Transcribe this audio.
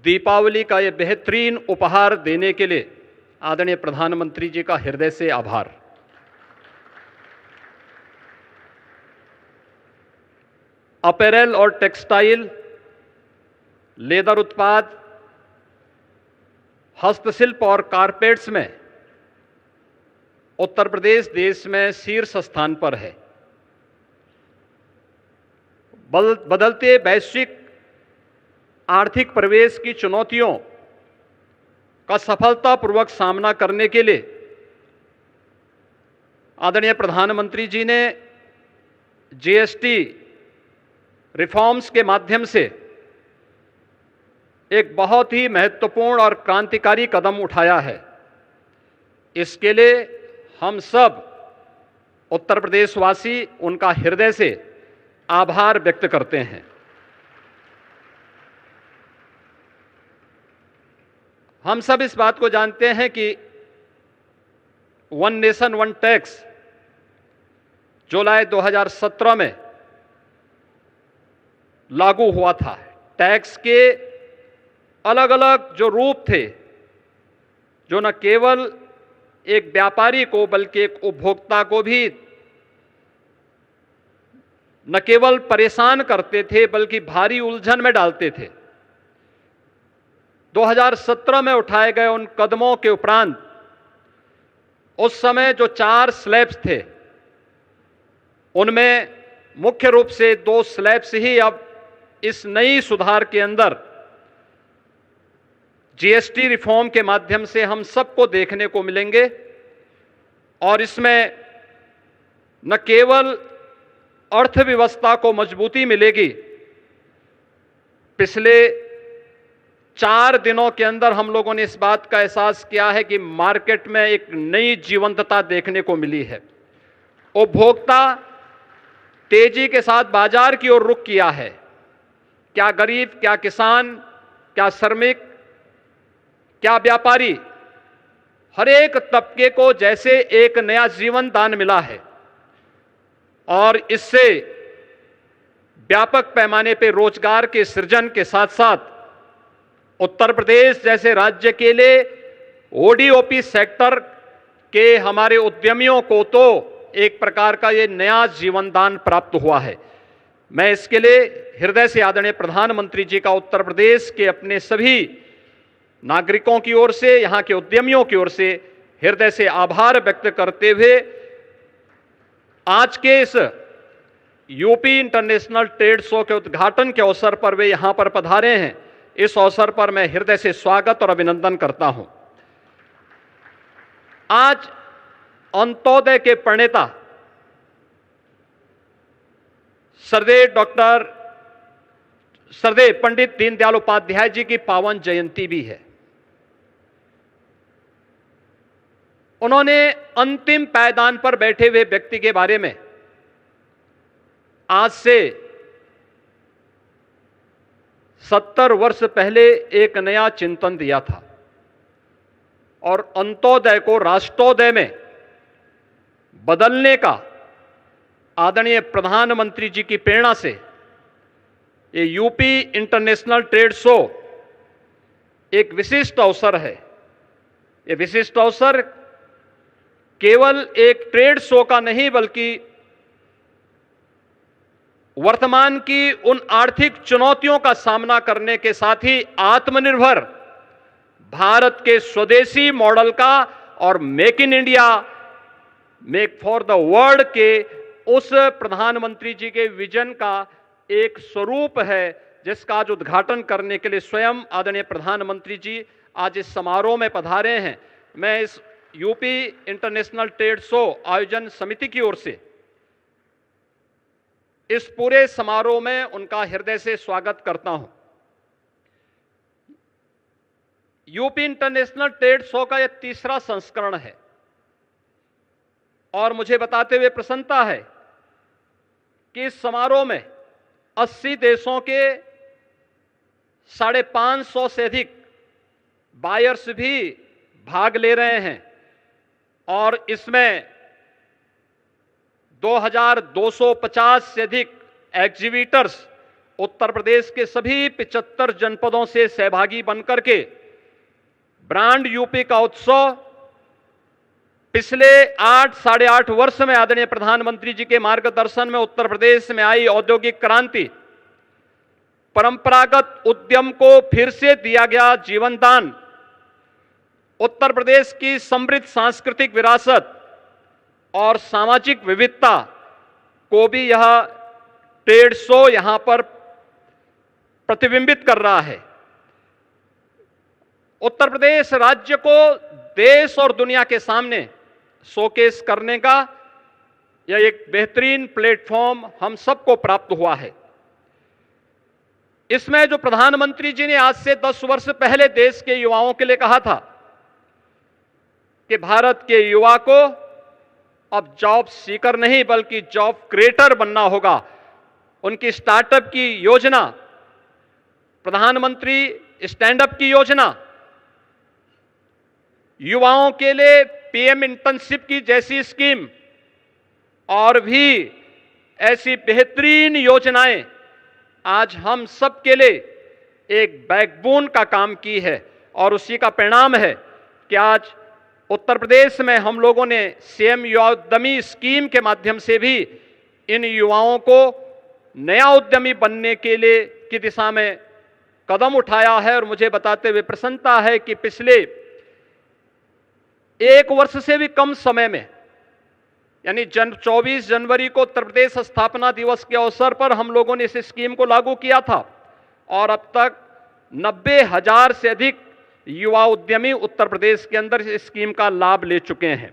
दीपावली का ये बेहतरीन उपहार देने के लिए आदरणीय प्रधानमंत्री जी का हृदय से आभार। अपैरल और टेक्सटाइल, लेदर उत्पाद, हस्तशिल्प और कारपेट्स में उत्तर प्रदेश देश में शीर्ष स्थान पर है। बदलते वैश्विक आर्थिक परिवेश की चुनौतियों का सफलतापूर्वक सामना करने के लिए आदरणीय प्रधानमंत्री जी ने जीएसटी रिफॉर्म्स के माध्यम से एक बहुत ही महत्वपूर्ण और क्रांतिकारी कदम उठाया है। इसके लिए हम सब उत्तर प्रदेशवासी उनका हृदय से आभार व्यक्त करते हैं। हम सब इस बात को जानते हैं कि वन नेशन वन टैक्स जुलाई 2017 में लागू हुआ था। टैक्स के अलग अलग जो रूप थे, जो न केवल एक व्यापारी को बल्कि एक उपभोक्ता को भी न केवल परेशान करते थे बल्कि भारी उलझन में डालते थे। 2017 में उठाए गए उन कदमों के उपरांत उस समय जो 4 स्लैब्स थे, उनमें मुख्य रूप से 2 स्लैब्स ही अब इस नई सुधार के अंदर जीएसटी रिफॉर्म के माध्यम से हम सबको देखने को मिलेंगे। और इसमें न केवल अर्थव्यवस्था को मजबूती मिलेगी, पिछले 4 दिनों के अंदर हम लोगों ने इस बात का एहसास किया है कि मार्केट में एक नई जीवंतता देखने को मिली है। उपभोक्ता तेजी के साथ बाजार की ओर रुख किया है। क्या गरीब, क्या किसान, क्या श्रमिक, क्या व्यापारी, हर एक तबके को जैसे एक नया जीवन दान मिला है। और इससे व्यापक पैमाने पर रोजगार के सृजन के साथ साथ उत्तर प्रदेश जैसे राज्य के लिए ओडीओपी सेक्टर के हमारे उद्यमियों को तो एक प्रकार का ये नया जीवनदान प्राप्त हुआ है। मैं इसके लिए हृदय से आदरणीय प्रधानमंत्री जी का उत्तर प्रदेश के अपने सभी नागरिकों की ओर से, यहां के उद्यमियों की ओर से हृदय से आभार व्यक्त करते हुए आज के इस यूपी इंटरनेशनल ट्रेड शो के उद्घाटन के अवसर पर वे यहां पर पधारे हैं। इस अवसर पर मैं हृदय से स्वागत और अभिनंदन करता हूं। आज अंत्योदय के प्रणेता सरदेव पंडित दीनदयाल उपाध्याय जी की पावन जयंती भी है। उन्होंने अंतिम पायदान पर बैठे हुए व्यक्ति के बारे में आज से 70 वर्ष पहले एक नया चिंतन दिया था और अंत्योदय को राष्ट्रोदय में बदलने का आदरणीय प्रधानमंत्री जी की प्रेरणा से ये यूपी इंटरनेशनल ट्रेड शो एक विशिष्ट अवसर है। ये विशिष्ट अवसर केवल एक ट्रेड शो का नहीं बल्कि वर्तमान की उन आर्थिक चुनौतियों का सामना करने के साथ ही आत्मनिर्भर भारत के स्वदेशी मॉडल का और make in India, make for the world के उस प्रधानमंत्री जी के विजन का एक स्वरूप है, जिसका आज उद्घाटन करने के लिए स्वयं आदरणीय प्रधानमंत्री जी आज इस समारोह में पधारे हैं। मैं इस यूपी इंटरनेशनल ट्रेड शो आयोजन समिति की ओर से इस पूरे समारोह में उनका हृदय से स्वागत करता हूं। यूपी इंटरनेशनल ट्रेड शो का यह 3रा संस्करण है और मुझे बताते हुए प्रसन्नता है कि इस समारोह में 80 देशों के 550 से अधिक बायर्स भी भाग ले रहे हैं और इसमें 2250 से अधिक एग्जीबिटर्स उत्तर प्रदेश के सभी 75 जनपदों से सहभागी बनकर के ब्रांड यूपी का उत्सव पिछले 8-8.5 वर्ष में आदरणीय प्रधानमंत्री जी के मार्गदर्शन में उत्तर प्रदेश में आई औद्योगिक क्रांति, परंपरागत उद्यम को फिर से दिया गया जीवन दान, उत्तर प्रदेश की समृद्ध सांस्कृतिक विरासत और सामाजिक विविधता को भी यह ट्रेड शो यहां पर प्रतिबिंबित कर रहा है। उत्तर प्रदेश राज्य को देश और दुनिया के सामने शोकेस करने का यह एक बेहतरीन प्लेटफॉर्म हम सबको प्राप्त हुआ है। इसमें जो प्रधानमंत्री जी ने आज से 10 वर्ष पहले देश के युवाओं के लिए कहा था कि भारत के युवा को अब जॉब सीकर नहीं बल्कि जॉब क्रिएटर बनना होगा, उनकी स्टार्टअप की योजना, प्रधानमंत्री स्टैंडअप की योजना, युवाओं के लिए पीएम इंटर्नशिप की जैसी स्कीम और भी ऐसी बेहतरीन योजनाएं आज हम सब के लिए एक बैकबोन का काम की है और उसी का परिणाम है कि आज उत्तर प्रदेश में हम लोगों ने सीएम युवा उद्यमी स्कीम के माध्यम से भी इन युवाओं को नया उद्यमी बनने के लिए की दिशा में कदम उठाया है। और मुझे बताते हुए प्रसन्नता है कि पिछले 1 वर्ष से भी कम समय में यानी 24 जनवरी को उत्तर प्रदेश स्थापना दिवस के अवसर पर हम लोगों ने इस स्कीम को लागू किया था और अब तक 90,000 से अधिक युवा उद्यमी उत्तर प्रदेश के अंदर इस स्कीम का लाभ ले चुके हैं।